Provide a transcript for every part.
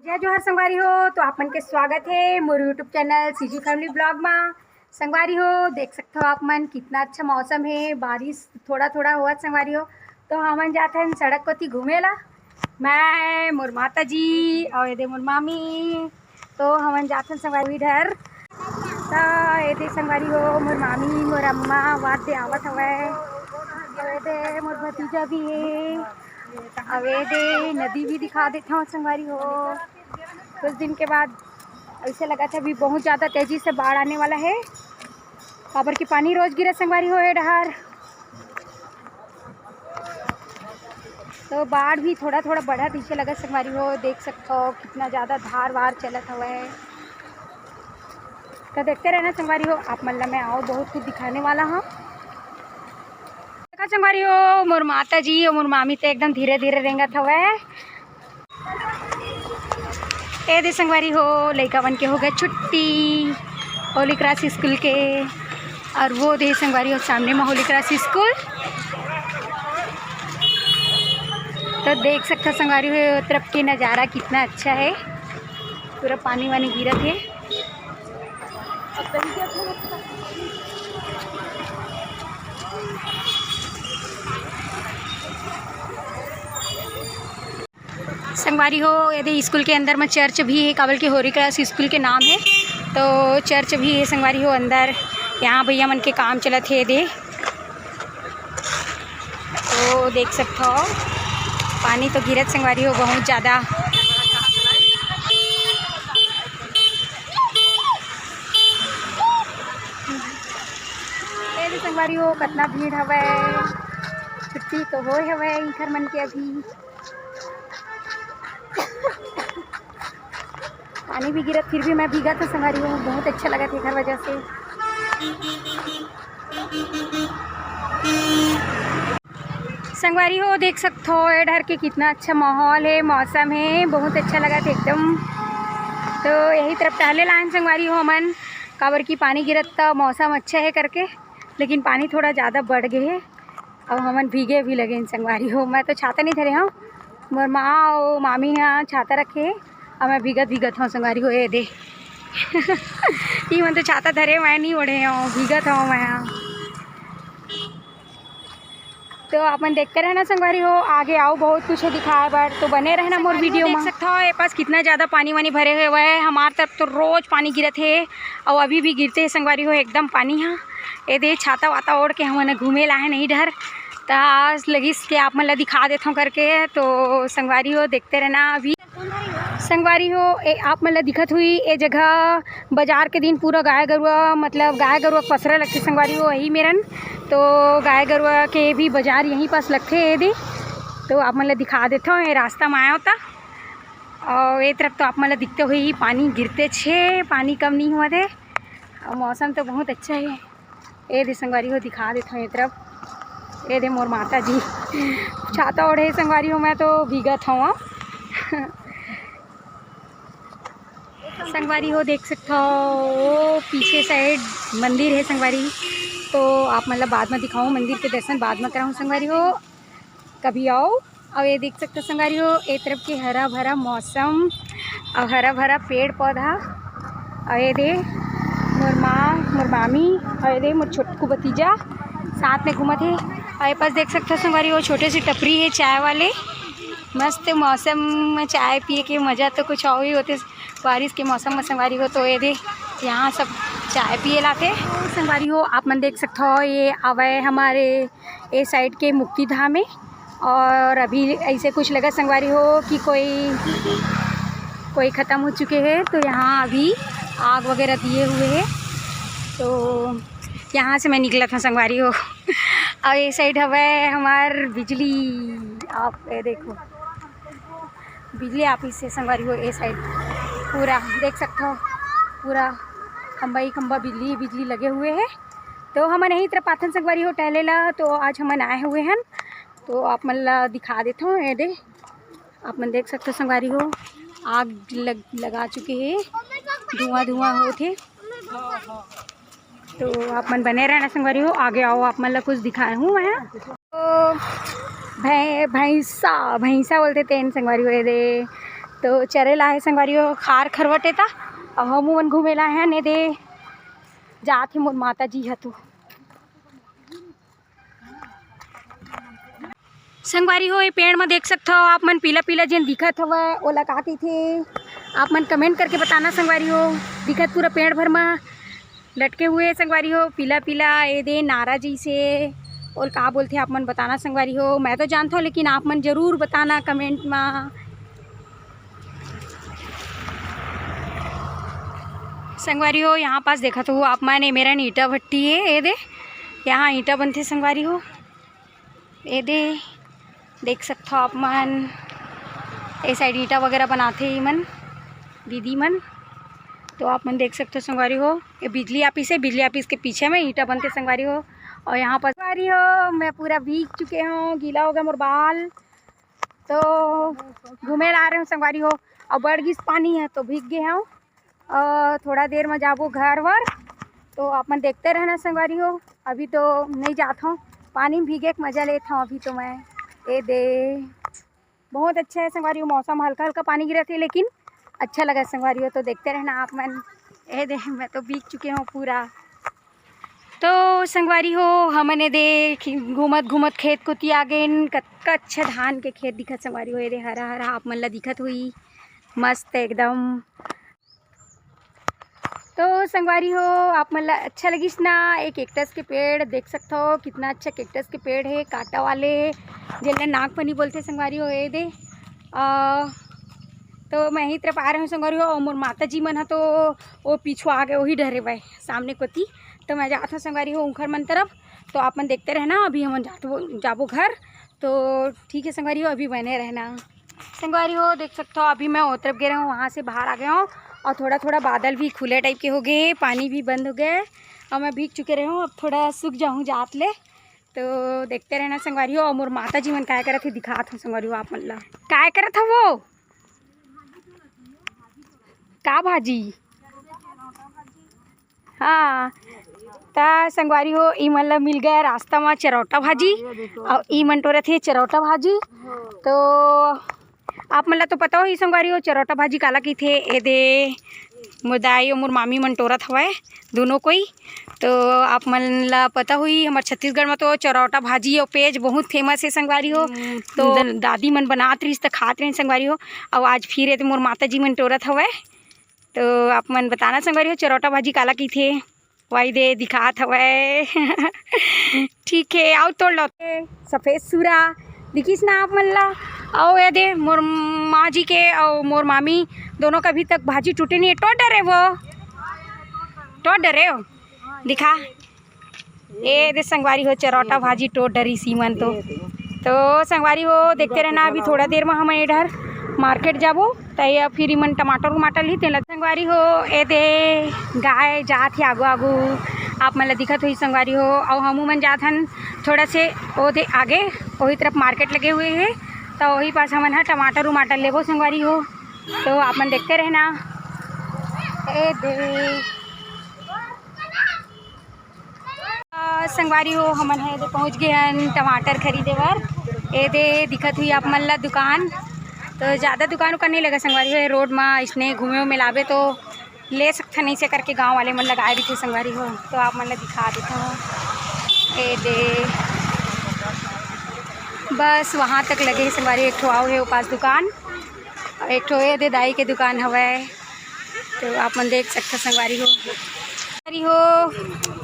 जय जोहर संगवारी हो। तो आप मन के स्वागत है मोर YouTube channel CG family blog में। संगवारी हो देख सकते हो आप मन कितना अच्छा मौसम है, बारिश थोड़ा थोड़ा हुआ संगवारी हो। तो हमन जाते हैं सड़क कोती घूमेला, मैं मोर माता जी और ये मोर मामी। तो हमन जाते हैं संगवारी इधर। तो ये संगवारी हो मोर मामी मोर अम्मा वाद आवत हवै, और मोर भतीजा भी है। अब ये नदी भी दिखा देता हूँ संगवारी हो। कुछ दिन के बाद ऐसे लगा था अभी बहुत ज़्यादा तेज़ी से बाढ़ आने वाला है, काबर की पानी रोज गिरे संगवारी हो ये डहार। तो बाढ़ भी थोड़ा थोड़ा बढ़ा पीछे लगा संगवारी हो। देख सकते हो कितना ज़्यादा धार वार चलत हुआ है। तो देखते रहना संगवारी हो, आप मतलब मैं आओ बहुत कुछ दिखाने वाला हूँ। संगवारी हो मोर माता जी और मोर मामी तो एकदम धीरे धीरे रेंगत हवे। ए दे संगवारी हो लड़का बन के हो गए छुट्टी होली क्रॉस स्कूल के, और वो दे संगवारी हो सामने में होली क्रॉस स्कूल। तो देख सकते हो संगवारी हो तरफ के नज़ारा कितना अच्छा है, पूरा पानी वानी गिरत है। संगवारी हो यदि स्कूल के अंदर में चर्च भी है, काबल के होली क्रॉस स्कूल के नाम है। तो चर्च भी है संगवारी हो अंदर। यहाँ भैया मन के काम चलत है दे। तो देख सकते हो पानी तो गिरत संगवारी हो बहुत ज़्यादा। संगवारी हो कितना भीड़ हवे, छुट्टी तो हो हवे इधर मन के अभी। पानी भी गिरत फिर भी मैं भीगा था संगवारी हो, बहुत अच्छा लगा था हर वजह से। संगवारी हो देख सकते हो इधर के कितना अच्छा माहौल है, मौसम है, बहुत अच्छा लगा था एकदम। तो यही तरफ टहले लाइन संगवारी हो मन, काबर की पानी गिरत था, मौसम अच्छा है करके, लेकिन पानी थोड़ा ज़्यादा बढ़ गए है। अब हमन भीगे भी लगे संगवारी हो। मैं तो छाता नहीं धरे हूँ, मोर माँ और मामी यहाँ छाता रखे, और मैं भीगत हूँ संगवारी हो। ये दे ये मन तो छाता धरे मैं नहीं ओढ़े हूँ, भीगत हूँ मैं यहाँ। तो अपन देखते रहना संगवारी हो, आगे आओ बहुत कुछ है दिखाए बार, तो बने रहना मोर वीडियो में। देख सकते हो ये पास कितना ज़्यादा पानी वानी भरे हुए है। हमारे तरफ तो रोज़ पानी गिरत है और अभी भी गिरते हैं संगवारी हो एकदम पानी। यहाँ ये दे छाता वाता ओढ़ के हमने घूमे ला है नहीं डर, तो आज लगिस के आप मतलब दिखा देता हूँ करके। तो संगवारी हो देखते रहना। अभी संगवारी हो आप मतलब दिखत हुई ये जगह बाजार के दिन पूरा गाय गरुआ मतलब गाय गरुआ पसरा लगते संगवारी हो यही मेरन। तो गाय गरुआ के भी बाजार यहीं पास लगते है यदि, तो आप मतलब दिखा देता हूँ। ये रास्ता में आया होता और ये तरफ तो आप मतलब दिखते हुई पानी गिरते छे, पानी कम नहीं हुआ थे और मौसम तो बहुत अच्छा है। ये दे संगवारी हो दिखा देता हूँ ये तरफ। ये दे मोर माता जी छाता ओढ़े संगवारी हो, मैं तो भीगत हूँ। संगवारी हो देख सकते हो पीछे साइड मंदिर है संगवारी, तो आप मतलब बाद में दिखाऊँ मंदिर के दर्शन बाद में कराऊँ संगवारी हो, कभी आओ। और ये देख सकते हो संगवारी हो एक तरफ के हरा भरा मौसम और हरा भरा पेड़ पौधा। और ये दे मोर माँ मोर मामी और ये दे मोर छोटकू भतीजा साथ में घूमत है। और ये पास देख सकते हो संगवारी हो छोटे से टपरी है चाय वाले, मस्त मौसम में चाय पिए के मज़ा तो कुछ और ही होते बारिश के मौसम में संगवारी हो। तो ये दे यहाँ सब चाय पिए लाते संगवारी हो। आप मन देख सकते हो ये आवे हमारे ये साइड के मुक्ति धाम में, और अभी ऐसे कुछ लगा संगवारी हो कि कोई ख़त्म हो चुके हैं, तो यहाँ अभी आग वगैरह दिए हुए हैं। तो यहाँ से मैं निकला था संगवारी हो। और ये साइड हवे हमार बिजली, आप ये देखो बिजली ऑफिस से संगवारी हो। ये साइड पूरा देख सकते हो पूरा खंबा ही खंबा बिजली लगे हुए हैं। तो हम यहीं तरफ आथन संगवारी हो टहले ला, तो आज हम आए हुए हैं, तो आप मन ला दिखा देता हूँ। ये दे आप मन देख सकते हो संगवारी हो आग लगा चुके हैं, धुआं होते। तो आप मन बने रहना संगवारी हो, आगे आओ आप मन ला कुछ दिखाए हूँ मैं। तो भैंसा बोलते थे संगवारी हो। ये दे तो चरेला है संगवारी हो खार खरवटे था और हम मन घूमेला है ने दे जात मोर माता जी हतो संगवारी हो। ये पेड़ में देख सकते हो आप मन पीला पीला जेन दिखत हवय ओला का कइथे आप मन कमेंट करके बताना संगवारी हो। दिखत पूरा पेड़ भर में लटके हुए संगवारी हो पीला पीला ये दे नारा जी से और का बोलते आप मन बताना संगवारी हो। मैं तो जानता हूँ लेकिन आप मन ज़रूर बताना कमेंट में। संगवारी हो यहाँ पास देखा तो आप मैंने मेरा ईंटा भट्टी है ये दे यहाँ ईंटा बनते संगवारी हो ये दे देख सकते हो आप मन ये साइड ईंटा वगैरह बनाते ही मन दीदी मन तो आप मन देख सकते हो संगवारी हो। ये बिजली ऑफिस है बिजली ऑफिस के पीछे में ईंटा बनते संगवारी हो। और यहाँ पर संगवारी हो मैं पूरा भीग चुके हूँ गीला हो गया मोर बाल तो घूमे ला रहे हूँ संगवारी हो। और बड़गिस पानी है तो भीग गए हूँ और थोड़ा देर में जाबो घर वर तो आप मन देखते रहना संगवारी हो। अभी तो नहीं जाता हूँ पानी में भीगे के मज़ा लेता हूँ अभी तो मैं ये दे बहुत अच्छा है संगवारी हो। मौसम हल्का हल्का पानी गिरा थे लेकिन अच्छा लगा संगवारी हो तो देखते रहना आप मन। ये दे मैं तो भीग चुके हूँ पूरा तो संगवारी हो हमने दे घूमत घूमत खेत को आ गए कतका अच्छा धान के खेत दिखत संगवारी हो। ये दे हरा हरा आप मन ला दिखत हुई मस्त एकदम। तो संगवारी हो आप मन ला अच्छा लगिस ना। एक कैक्टस के पेड़ देख सकते हो कितना अच्छा कैक्टस के पेड़ है कांटा वाले जिन्हें नागफनी बोलते संगवारी हो। ये दे तो मैं ही तरफ आ रही हूँ संगवारी हो और मोर माता जी मन है तो वो पीछू आ गए वही डरे भाई सामने कोती तो मैं जाता हूँ संगवारी हो उखर मन तरफ तो आप मन देखते रहना। अभी हम जाबो घर तो ठीक है संगवारी हो अभी बने रहना संगवारी हो। देख सकते हो अभी मैं वो तरफ गए हूँ वहाँ से बाहर आ गया हूँ और थोड़ा थोड़ा बादल भी खुले टाइप के हो गए पानी भी बंद हो गए और मैं भीग चुके रहे हूँ अब थोड़ा सूख जाऊँ जात ले तो देखते रहना संगवारी हो। और मोर माता जी मन काय करत थे दिखात हूँ संगवारी हो आप मन ला काय करत हो वो का भाजी हाँ ता संगवारी हो ई मन ला मिल गया रास्ता में चरौटा भाजी और ई मन टोरे थे चरौटा भाजी तो आप मन ला तो पता हो ही संगवारी हो चरौटा भाजी काला की थे ए दे मुदाई और मोर मामी मन टोरत हवय दोनों कोई तो आप मन ला पता हुई हमारे छत्तीसगढ़ में तो चरौटा भाजी और पेज बहुत फेमस है संगवारी हो। तो दादी मन बनात रही तो खात रही संगवारी हो और आज फिर है तो मोर माता जी मन टोरत हवय तो आप मन बताना संगवारी हो चरौटा भाजी काला की थे वही दे दिखात हवय ठीक है आओ तोड़ लो सफ़ेद सूरा दिखिस ना आप मन ला आओ ये दे मोर माँ जी के और मोर मामी दोनों का अभी तक भाजी टूटे नहीं है टोट डरे वो टोट डरे हो दिखा ये दे संगवारी हो चरौटा भाजी टोट डरी सीमन तो संगवारी हो देखते रहना। अभी थोड़ा देर में हम इधर मार्केट जाबो तो फिर इमन टमाटर वमाटर ली तेल संगवारी हो। ए दे गाय जात ही आगू आगू आप मन ला दिखत हुई संगवारी हो और हमू मन जात हन थोड़ा से वो दे आगे वही तरफ मार्केट लगे हुए है तो वही पास हमन है टमाटर वमाटर लेबो संगवारी हो तो आप मन देखते रहना। ए दे संगवारी हो हमन है दे पहुँच गए हन टमाटर खरीदे बर। ए दे दिखत हुई आप मन ला दुकान तो ज़्यादा दुकान उकान नहीं लगा संगवारी हो रोड में इसने घूमे में लावे तो ले सकते नहीं से करके गांव वाले मन लगाए भी थे संगवारी हो तो आप मन ला दिखा देता हूँ। ए दे बस वहाँ तक लगे संगवारी एक ठो आओ है वो पास दुकान एक ठो ये दे दाई के दुकान हवय तो आप मन देख सकते संगवारी हो।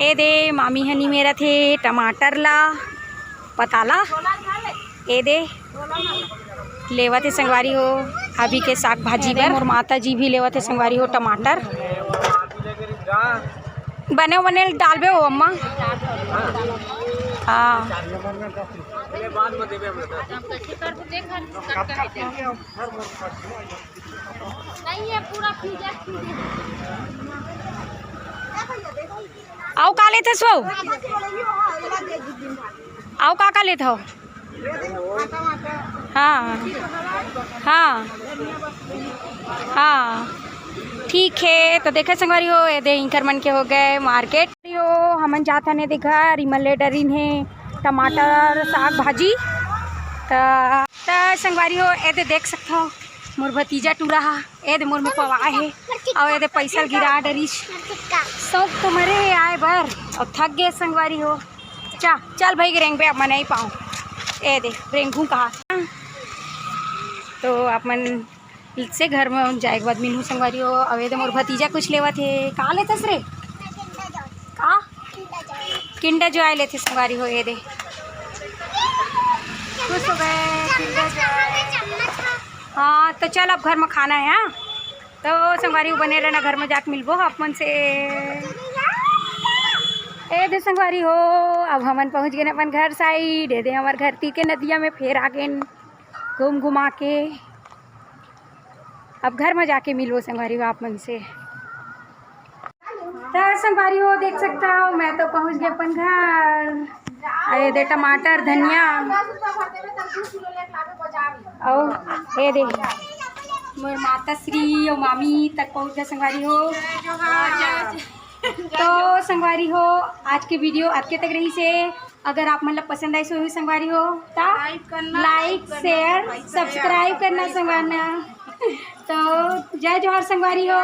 ए दे मामी हनी मेरा थे टमाटर ला पताला ए दे लेवा थे संगवारी हो अभी के साग भाजी बर और माता जी भी लेवा थे संगवारी हो टमाटर बने बने डालबे हो अम्मा हाँ आओ का लेते सो आओ का लेते हो हाँ हाँ हाँ ठीक है तो देखे संगवारी हो ये दे इंकर मन के हो गए मार्केट हो हमन जाता ने देखा रिमल ले डरीन है टमाटर साग भाजी तो संगवारी हो ये दे देख सकते हो मोर भतीजा टूरा हा ए दे मोर में पवाए है और ये दे पैसा गिरा डरिस सब तो मरे आए बर और थक गए संगवारी हो। चल भाई रेंग पे अब मैं नहीं पाऊँ ए दे रेंगू कहा तो अपन से घर में जाए के बाद मिलूँ संगवारी हो। अब ये दे मोर भतीजा कुछ लेवा थे कहाँ लेतस रे का किंडर जॉय लेते संगवारी हो। ये दे खुश हो गए। हाँ तो चल अब घर में खाना है। हाँ तो संगवारी बने रहना घर में जाके मिलबो अपन से ए दे संगवारी हो। अब हमन पहुँच गए अपन घर साइड ए दे हमार घर ती के नदिया में फिर आ गए घूम घुमा के। अब घर में जाके मिलबो संगवारी हो आप मन से। तो संगवारी हो देख सकता हो मैं तो पहुँच गए अपन घर। ये दे टमाटर धनिया और ये दे मोर माता श्री और मामी तक पहुँच गए संगवारी हो। तो संगवारी हो आज के वीडियो आपके तक रही से अगर आप मतलब पसंद आई सो संगवारी हो तो लाइक शेयर सब्सक्राइब करना संगवारना। तो जय जोहर संगवारी हो।